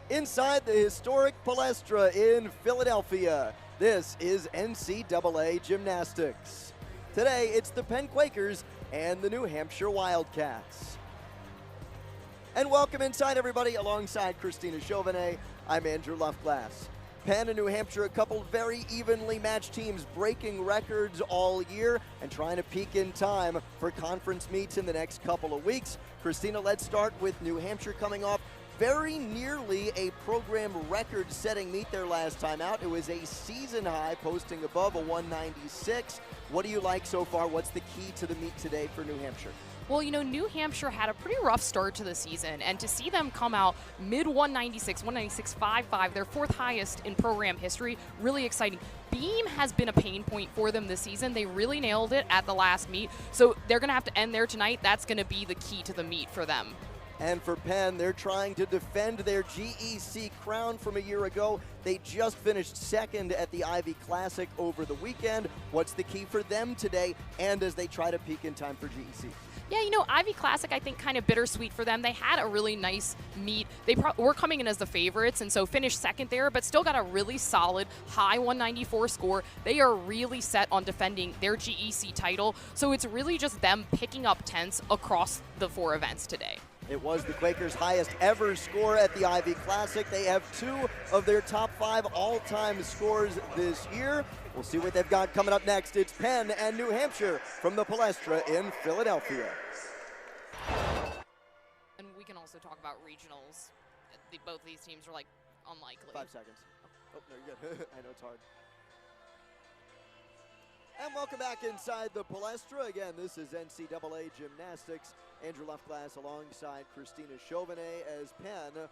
inside the historic Palestra in Philadelphia. This is NCAA Gymnastics. Today, it's the Penn Quakers and the New Hampshire Wildcats. And welcome inside, everybody, alongside Christina Chauvenet. I'm Andrew Luftglass. Penn and New Hampshire, a couple very evenly matched teams, breaking records all year and trying to peak in time for conference meets in the next couple of weeks. Christina, let's start with New Hampshire coming off very nearly a program record-setting meet their last time out. It was a season high, posting above a 196. What do you like so far? What's the key to the meet today for New Hampshire? Well, you know, New Hampshire had a pretty rough start to the season, and to see them come out mid-196, 196.55, their fourth highest in program history, really exciting. Beam has been a pain point for them this season. They really nailed it at the last meet, so they're going to have to end there tonight. That's going to be the key to the meet for them. And for Penn, they're trying to defend their GEC crown from a year ago. They just finished second at the Ivy Classic over the weekend. What's the key for them today and as they try to peak in time for GEC? Yeah, you know, Ivy Classic, I think, kind of bittersweet for them. They had a really nice meet. They were coming in as the favorites, and so finished second there, but still got a really solid high 194 score. They are really set on defending their GEC title, so it's really just them picking up tenths across the four events today. It was the Quakers' highest ever score at the Ivy Classic. They have two of their top 5 all-time scores this year. We'll see what they've got coming up next. It's Penn and New Hampshire from the Palestra in Philadelphia. And we can also talk about regionals. Both of these teams are, like, unlikely. 5 seconds. Oh, no, you're good. I know it's hard. And welcome back inside the Palestra. Again, this is NCAA Gymnastics. Andrew Luftglass alongside Christina Chauvenet as Penn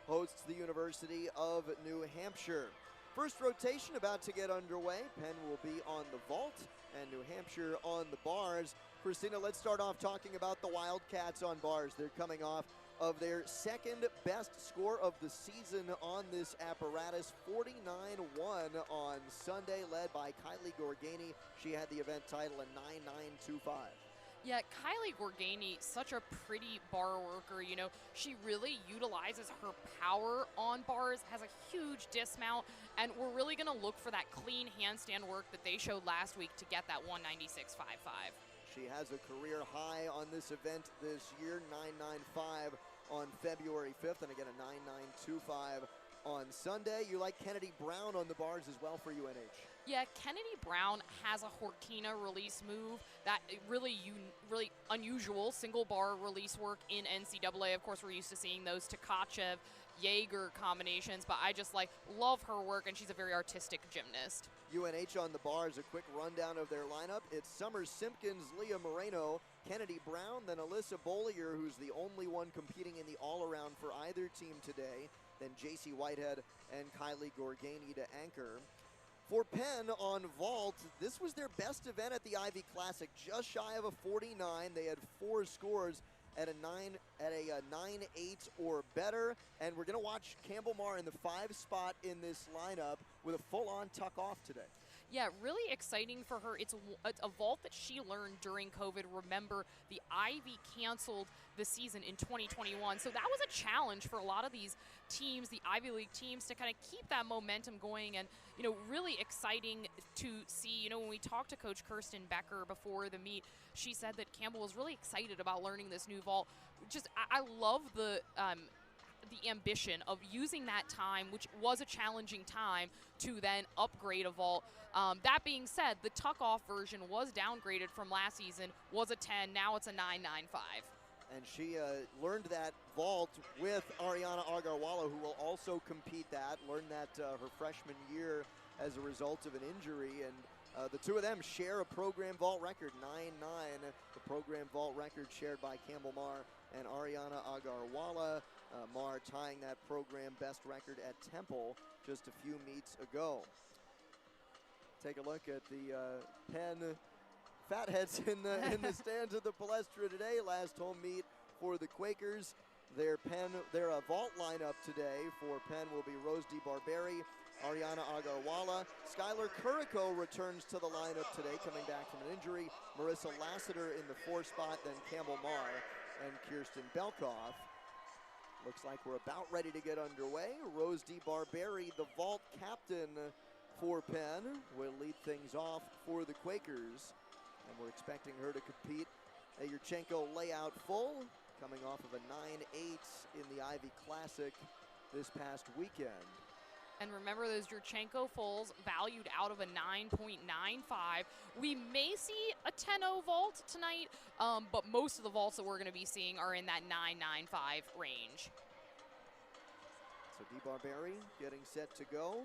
hosts the University of New Hampshire. First rotation about to get underway. Penn will be on the vault and New Hampshire on the bars. Christina, let's start off talking about the Wildcats on bars. They're coming off of their second best score of the season on this apparatus, 49-1 on Sunday, led by Kylie Gorgani. She had the event title in 9.925. Yeah, Kylie Gorgani, such a pretty bar worker. You know, she really utilizes her power on bars, has a huge dismount, and we're really going to look for that clean handstand work that they showed last week to get that 196.55. She has a career high on this event this year, 9.95 on February 5th, and again a 9.925 on Sunday. You like Kennedy Brown on the bars as well for UNH. Yeah, Kennedy Brown has a Horkina release move that really unusual single bar release work in NCAA. Of course, we're used to seeing those Tkachev, Jaeger combinations, but I just love her work, and she's a very artistic gymnast. UNH on the bars, a quick rundown of their lineup. It's Summer Simpkins, Leah Moreno, Kennedy Brown, then Alyssa Bollier, who's the only one competing in the all-around for either team today, then JC Whitehead and Kylie Gorgani to anchor. For Penn on vault, this was their best event at the Ivy Classic, just shy of a 49. They had 4 scores at a 9.8 or better, and we're going to watch Campbell Marr in the 5 spot in this lineup with a full-on tuck off today. Yeah, really exciting for her. It's a vault that she learned during COVID. Remember, the Ivy canceled the season in 2021, so that was a challenge for a lot of these teams, the Ivy League teams, to kind of keep that momentum going. And, you know, really exciting to see. You know, when we talked to Coach Kirsten Becker before the meet, she said that Campbell was really excited about learning this new vault. Just, I love the ambition of using that time, which was a challenging time, to then upgrade a vault. That being said, the tuck-off version was downgraded from last season, was a 10, now it's a 9.95. And she learned that vault with Ariana Agarwala, who will also compete that, learned that her freshman year as a result of an injury, and the two of them share a program vault record, 9.9, the program vault record shared by Campbell Marr and Ariana Agarwala. Marr tying that program best record at Temple just a few meets ago. Take a look at the Penn Fatheads in the stands of the Palestra today. Last home meet for the Quakers. Their vault lineup today for Penn will be Rose DeBarberi, Ariana Agarwala. Skylar Kuriko returns to the lineup today, coming back from an injury. Marissa Lassiter in the 4 spot, then Campbell Marr and Kirsten Belkoff. Looks like we're about ready to get underway. Rose DeBarberi, the vault captain for Penn, will lead things off for the Quakers. And we're expecting her to compete a Yurchenko layout full, coming off of a 9-8 in the Ivy Classic this past weekend. And remember, those Yurchenko fulls valued out of a 9.95. We may see a 10-0 vault tonight, but most of the vaults that we're going to be seeing are in that 9.95 range. So DeBarberi getting set to go.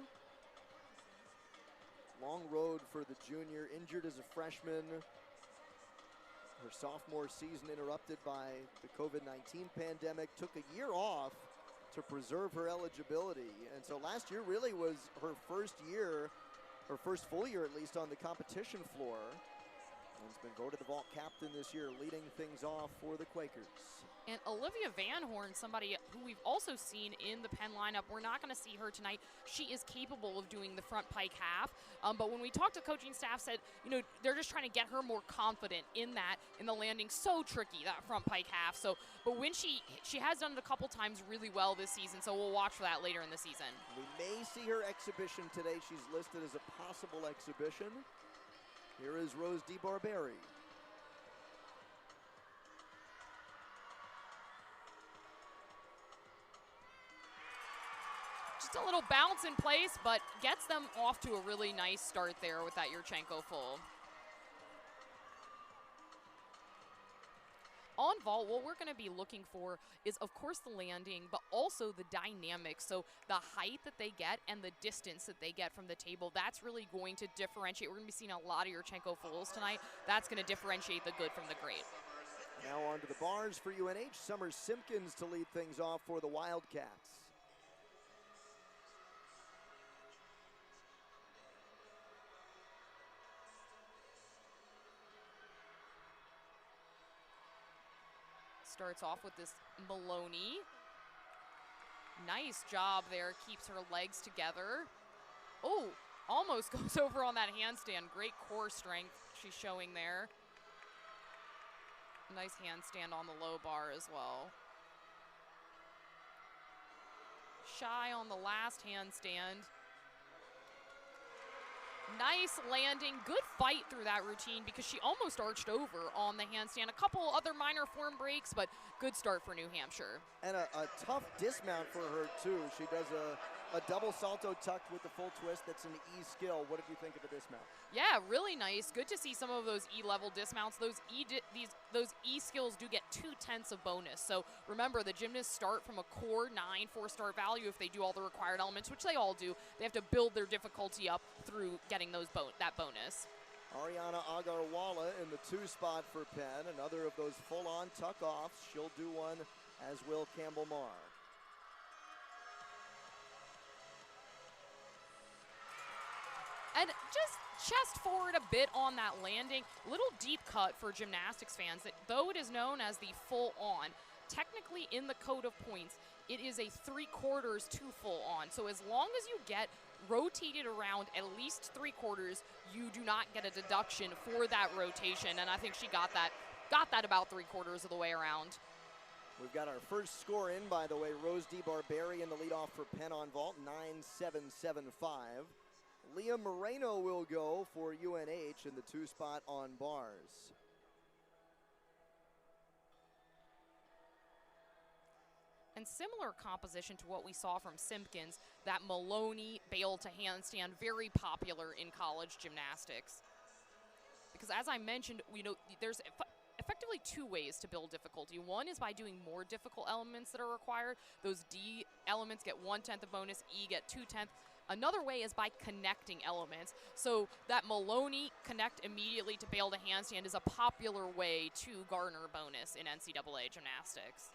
Long road for the junior, injured as a freshman. Her sophomore season interrupted by the COVID-19 pandemic, took a year off to preserve her eligibility. And so last year really was her first year, her first full year at least, on the competition floor. And has been voted the vault captain this year, leading things off for the Quakers. And Olivia Van Horn, somebody who we've also seen in the Penn lineup. We're not going to see her tonight. She is capable of doing the front pike half. But when we talked to coaching staff, said, you know, they're just trying to get her more confident in the landing. So tricky, that front pike half. So, but when she has done it a couple times really well this season, so we'll watch for that later in the season. We may see her exhibition today. She's listed as a possible exhibition. Here is Rose DeBarberi. Just a little bounce in place, but gets them off to a really nice start there with that Yurchenko full. On vault, what we're going to be looking for is, of course, the landing, but also the dynamics. So the height that they get and the distance that they get from the table, that's really going to differentiate. We're going to be seeing a lot of Yurchenko fulls tonight. That's going to differentiate the good from the great. Now on to the bars for UNH. Summer Simpkins to lead things off for the Wildcats. Starts off with this Maloney. Nice job there, keeps her legs together. Oh, almost goes over on that handstand. Great core strength she's showing there. Nice handstand on the low bar as well. Shy on the last handstand. Nice landing, good fight through that routine because she almost arched over on the handstand. A couple other minor form breaks, but good start for New Hampshire. And a tough dismount for her too. She does a double salto tucked with the full twist. That's an E skill. What did you think of the dismount? Yeah, really nice. Good to see some of those E-level dismounts. Those E skills do get 2/10 of bonus. So remember, the gymnasts start from a core 9 4-star value if they do all the required elements, which they all do. They have to build their difficulty up through getting those that bonus. Ariana Agarwala in the 2 spot for Penn. Another of those full-on tuck-offs. She'll do one, as will Campbell-Marr. And just chest forward a bit on that landing. Little deep cut for gymnastics fans. That though it is known as the full on, technically in the code of points, it is a 3/4 to full on. So as long as you get rotated around at least 3/4, you do not get a deduction for that rotation. And I think she got that about 3/4 of the way around. We've got our first score in, by the way. Rose DeBarberi in the leadoff for Penn on vault, 9-7-7-5. Leah Moreno will go for UNH in the 2 spot on bars. And similar composition to what we saw from Simpkins, that Maloney bail to handstand, very popular in college gymnastics. Because as I mentioned, you know, there's effectively 2 ways to build difficulty. One is by doing more difficult elements that are required. Those D elements get 1/10 of bonus, E get 2/10. Another way is by connecting elements. So that Maloney connect immediately to bail to handstand is a popular way to garner bonus in NCAA gymnastics.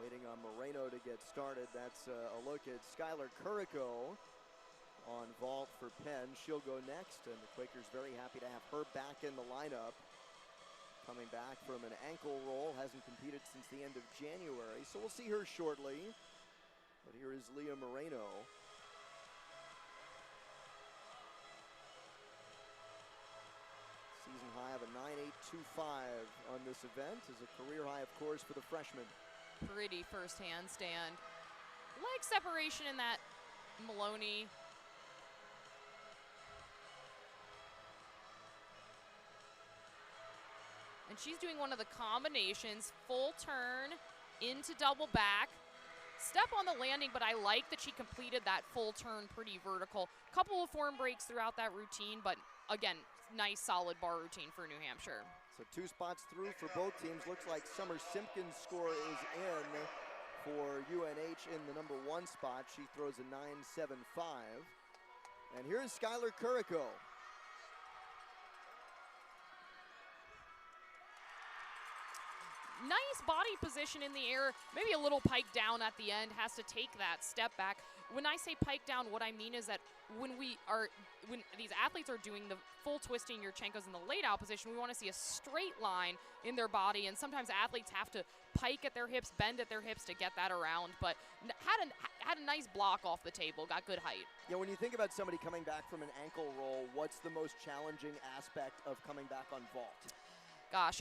Waiting on Moreno to get started. That's a look at Skylar Curico on vault for Penn. She'll go next, and the Quakers very happy to have her back in the lineup. Coming back from an ankle roll, hasn't competed since the end of January, so we'll see her shortly. But here is Leah Moreno. 9.825 on this event is a career high, of course, for the freshman. Pretty first handstand. Leg separation in that Maloney. And she's doing one of the combinations, full turn into double back. Step on the landing, but I like that she completed that full turn pretty vertical. Couple of form breaks throughout that routine, but again, nice solid bar routine for New Hampshire. So 2 spots through for both teams. Looks like Summer Simpkins' score is in for UNH in the number 1 spot. She throws a 9.75. And here's Skylar Kuriko. Nice body position in the air, maybe a little pike down at the end, has to take that step back. When I say pike down, what I mean is that when these athletes are doing the full twisting Yurchenkos in the laid out position, we want to see a straight line in their body, and sometimes athletes have to pike at their hips, bend at their hips to get that around, but had a nice block off the table, got good height. Yeah, when you think about somebody coming back from an ankle roll, what's the most challenging aspect of coming back on vault? Gosh,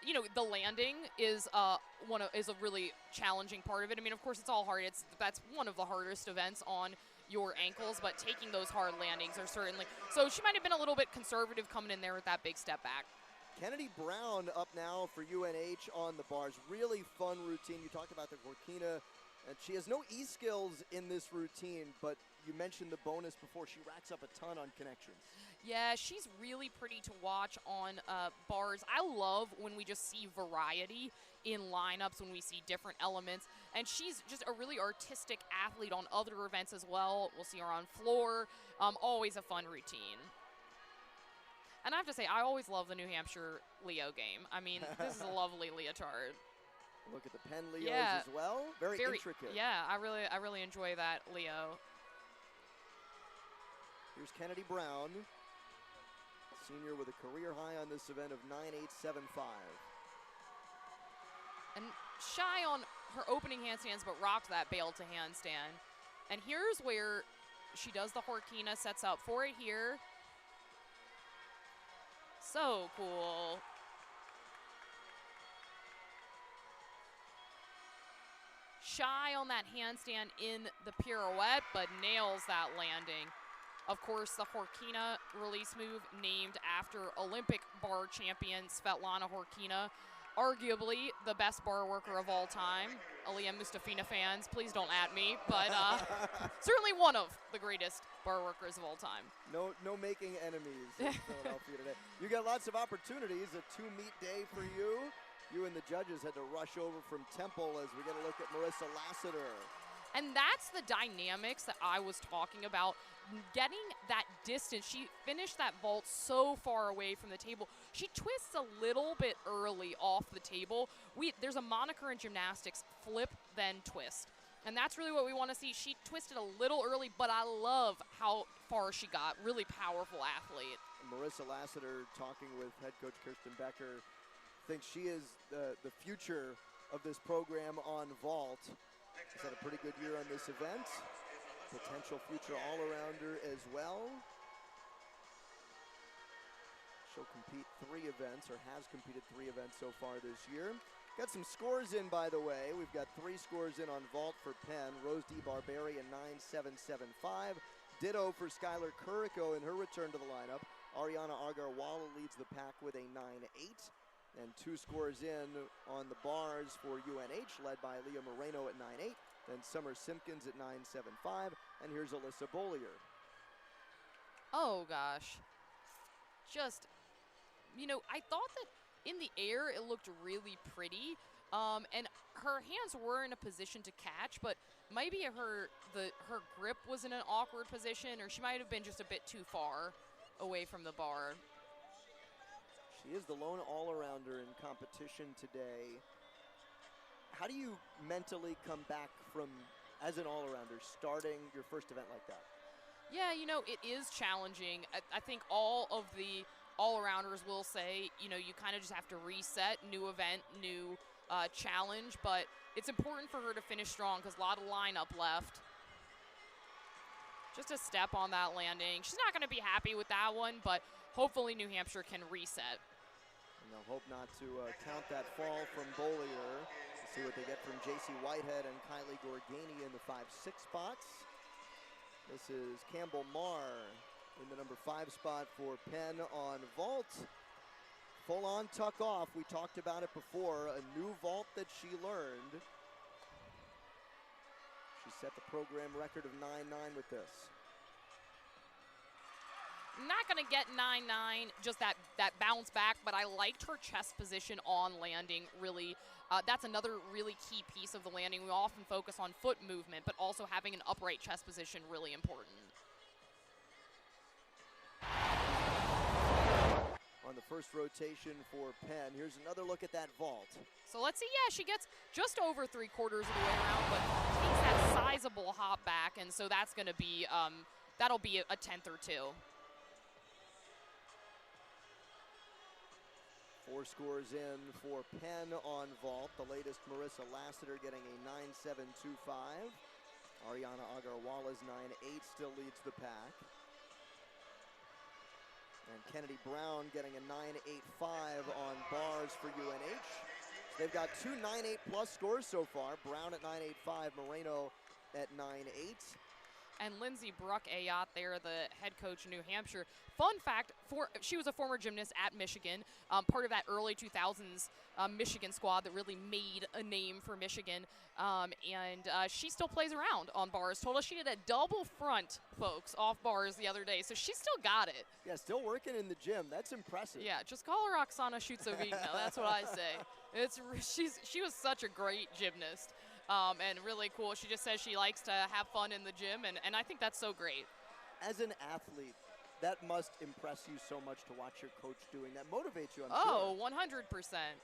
you know, the landing is is a really challenging part of it. I mean, of course, it's all hard. That's one of the hardest events on your ankles, but taking those hard landings are certainly. So she might have been a little bit conservative coming in there with that big step back. Kennedy Brown up now for UNH on the bars. Really fun routine. You talked about the Gorkina, and she has no E-skills in this routine, but you mentioned the bonus before. She racks up a ton on connections. Yeah, she's really pretty to watch on bars. I love when we just see variety in lineups, when we see different elements. And she's just a really artistic athlete on other events as well. We'll see her on floor. Always a fun routine. And I have to say, I always love the New Hampshire Leo game. I mean, this is a lovely leotard. Look at the Penn Leos as well. Very intricate. Yeah, I really enjoy that Leo. Here's Kennedy Brown, senior with a career high on this event of 9.875. And shy on her opening handstands, but rocked that bail to handstand. And here's where she does the Horkina, sets up for it here. So cool. Shy on that handstand in the pirouette, but nails that landing. Of course, the Horkina release move named after Olympic bar champion Svetlana Horkina, arguably the best bar worker of all time. Aliyah Mustafina fans, please don't at me, but certainly one of the greatest bar workers of all time. No making enemies in Philadelphia today. You got lots of opportunities, a 2-meet day for you. You and the judges had to rush over from Temple as we get a look at Marissa Lassiter. And that's the dynamics that I was talking about. Getting that distance, she finished that vault so far away from the table. She twists a little bit early off the table. There's a moniker in gymnastics, flip then twist. And that's really what we want to see. She twisted a little early, but I love how far she got. Really powerful athlete. Marissa Lassiter, talking with head coach Kirsten Becker, thinks she is the future of this program on vault. She's had a pretty good year on this event. Potential future all-arounder as well. She'll compete 3 events, or has competed 3 events so far this year. Got some scores in, by the way. We've got 3 scores in on vault for Penn. Rose DeBarberi, a 9.775. Ditto for Skylar Kuriko in her return to the lineup. Ariana Agarwala leads the pack with a 9.8. And 2 scores in on the bars for UNH, led by Leah Moreno at 9.8. Then Summer Simpkins at 9.75. And here's Alyssa Bollier. Oh, gosh. Just, you know, I thought that in the air it looked really pretty. And her hands were in a position to catch, but maybe her grip was in an awkward position, or she might have been just a bit too far away from the bar. She is the lone all-arounder in competition today. How do you mentally come back from, as an all-arounder, starting your first event like that? Yeah, you know, it is challenging. I think all of the all-arounders will say, you know, you kind of just have to reset, new event, new challenge, but it's important for her to finish strong because a lot of lineup left. Just a step on that landing. She's not going to be happy with that one, but hopefully New Hampshire can reset. And they'll hope not to count that fall from Bollier. Let's see what they get from J.C. Whitehead and Kylie Gorgani in the 5-6 spots. This is Campbell Marr in the number 5 spot for Penn on vault. Full on tuck off. We talked about it before. A new vault that she learned. She set the program record of 9-9 with this. Not going to get 9-9, just that bounce back, but I liked her chest position on landing, really. That's another really key piece of the landing. We often focus on foot movement, but also having an upright chest position, really important. On the first rotation for Penn, here's another look at that vault. So let's see, yeah, she gets just over 3/4 of the way around, but takes that sizable hop back, and so that's going to be, that'll be a 10th or 2. 4 scores in for Penn on vault. The latest, Marissa Lassiter getting a 9.725. Ariana Agarwala's 9.8 still leads the pack. And Kennedy Brown getting a 9.85 on bars for UNH. So they've got 2 9.8 plus scores so far. Brown at 9.85, Moreno at 9.8. And Lindsey Bruck-Ayotte there, the head coach in New Hampshire. Fun fact, she was a former gymnast at Michigan, part of that early 2000s Michigan squad that really made a name for Michigan. She still plays around on bars. Told us she did a double front, folks, off bars the other day, so she still got it. Yeah, still working in the gym. That's impressive. Yeah, just call her Oksana Shutsovina. That's what I say. She was such a great gymnast. And really cool. She just says she likes to have fun in the gym, and I think that's so great. As an athlete, that must impress you so much to watch your coach doing. That motivates you, I'm sure. Oh, 100%.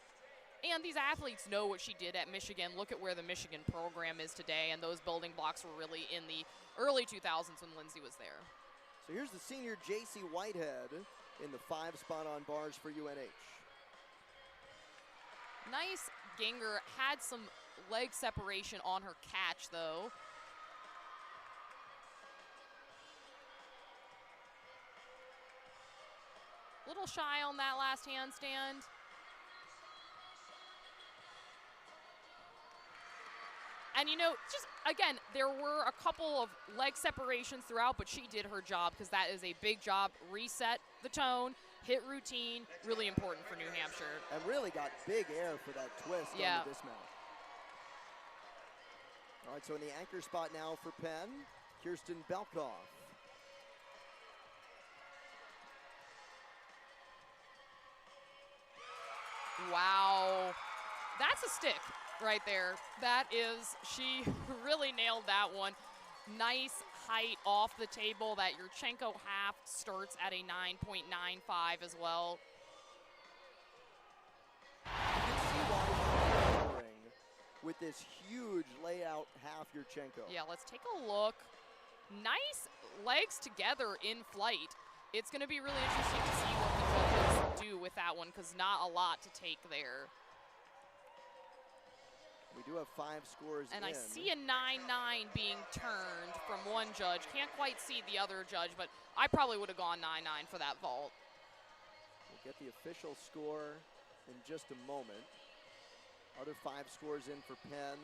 And these athletes know what she did at Michigan. Look at where the Michigan program is today, and those building blocks were really in the early 2000s when Lindsey was there. So here's the senior J.C. Whitehead in the 5 spot on bars for UNH. Nice Ginger, had some leg separation on her catch, though. Little shy on that last handstand. And you know, just again, there were a couple of leg separations throughout, but she did her job because that is a big job. Reset the tone, hit routine, really important for New Hampshire. And really got big air for that twist on the dismount. All right, so in the anchor spot now for Penn, Kirsten Belkoff. Wow, that's a stick right there. That is, she really nailed that one. Nice height off the table. That Yurchenko half starts at a 9.95 as well. You can see why she's covering with this huge layout half Yurchenko. Yeah, let's take a look. Nice legs together in flight. It's going to be really interesting to see what the judges do with that one because not a lot to take there. We do have 5 scores and in. I see a 9-9 being turned from one judge. Can't quite see the other judge, but I probably would have gone 9-9 for that vault. We'll get the official score in just a moment. Other 5 scores in for Penn,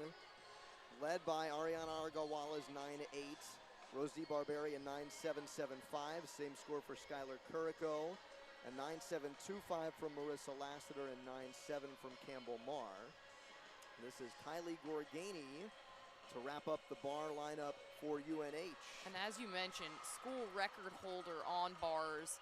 led by Ariana Argawala's 9.8. Rose DeBarberi a 9.775. Same score for Skylar Kuriko. A 9.725 from Marissa Lassiter and 9.7 from Campbell Marr. This is Kylie Gorgani to wrap up the bar lineup for UNH. And as you mentioned, school record holder on bars.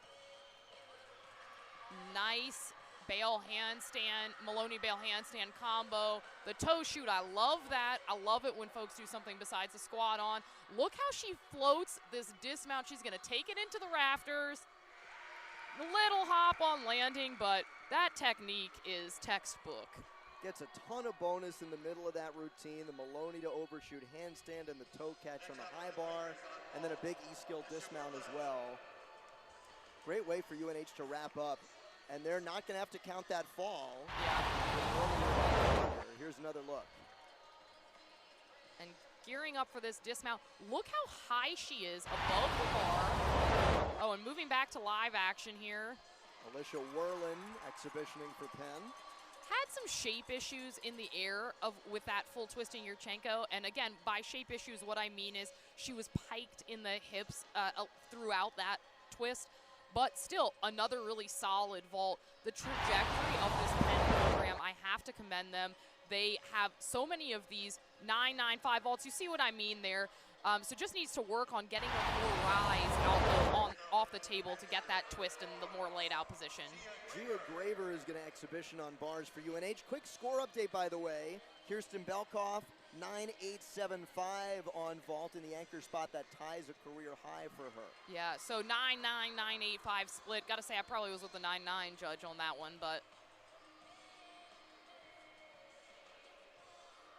Nice bail handstand, Maloney bail handstand combo. The toe shoot, I love that. I love it when folks do something besides the squat on. Look how she floats this dismount. She's gonna take it into the rafters. A little hop on landing, but that technique is textbook. Gets a ton of bonus in the middle of that routine. The Maloney to overshoot handstand and the toe catch on the high bar, and then a big E-skill dismount as well. Great way for UNH to wrap up, and they're not going to have to count that fall. Yeah. Here's another look. And gearing up for this dismount, look how high she is above the bar. Oh, and moving back to live action here. Alicia Werlin exhibitioning for Penn. Had some shape issues in the air with that full twisting Yurchenko. And again, by shape issues, what I mean is she was piked in the hips throughout that twist. But still, another really solid vault. The trajectory of this Penn program, I have to commend them. They have so many of these 9.95 vaults. You see what I mean there. So just needs to work on getting a more rise off the table to get that twist in the more laid out position. Gia Graver is going to exhibition on bars for UNH. Quick score update, by the way. Kirsten Belkoff, 9.875 on vault in the anchor spot. That ties a career high for her. Yeah, so 9.9, 9.85 split. Got to say, I probably was with the 9.9 judge on that one, but.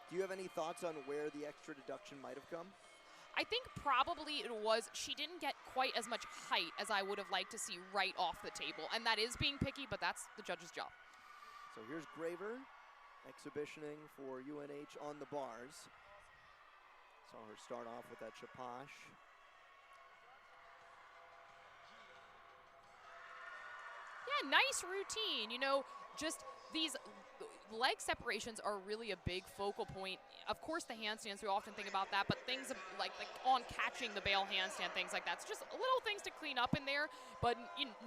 Do you have any thoughts on where the extra deduction might have come? I think probably it was she didn't get quite as much height as I would have liked to see right off the table. And that is being picky, but that's the judge's job. So here's Graver exhibitioning for UNH on the bars. Saw her start off with that chapash. Yeah, nice routine. You know, just these leg separations are really a big focal point. Of course, the handstands, we often think about that, but things like on catching the bail handstand, things like that. It's just little things to clean up in there, but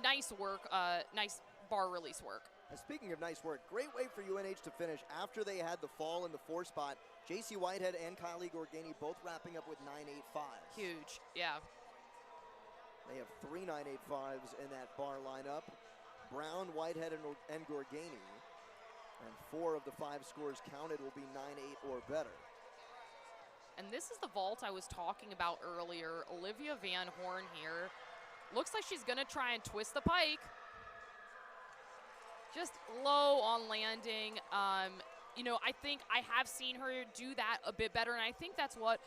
nice work, nice bar release work. And speaking of nice work, great way for UNH to finish after they had the fall in the 4 spot. JC Whitehead and Kylie Gorgani both wrapping up with 9.85s. Huge, yeah. They have 3 9.85s in that bar lineup. Brown, Whitehead, and Gorgani. And 4 of the 5 scores counted will be 9.8 or better. And this is the vault I was talking about earlier. Olivia Van Horn here. Looks like she's gonna try and twist the pike. Just low on landing. You know, I think I have seen her do that a bit better, and I think that's what,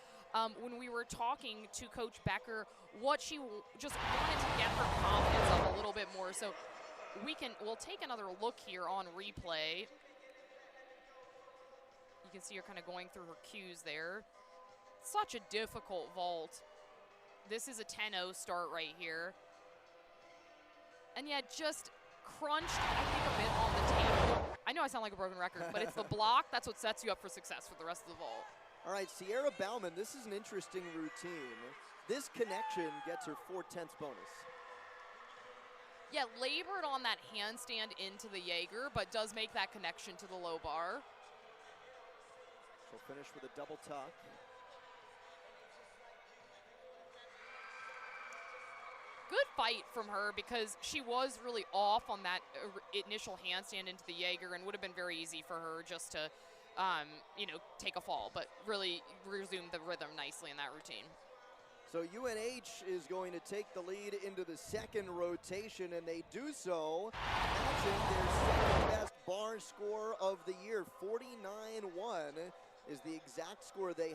when we were talking to Coach Becker, what she just wanted to get her confidence up a little bit more. So we'll take another look here on replay. You can see her kind of going through her cues there. Such a difficult vault. This is a 10-0 start right here. And yet just crunched, I think, a bit on the table. I know I sound like a broken record, but it's the block. That's what sets you up for success for the rest of the vault. All right, Sierra Bauman, this is an interesting routine. This connection gets her 4/10 bonus. Yeah, labored on that handstand into the Jaeger, but does make that connection to the low bar. She'll finish with a double tuck. Good fight from her because she was really off on that initial handstand into the Jaeger, and would have been very easy for her just to, you know, take a fall, but really resumed the rhythm nicely in that routine. So UNH is going to take the lead into the second rotation, and they do so matching their second best bar score of the year. 49-1 is the exact score they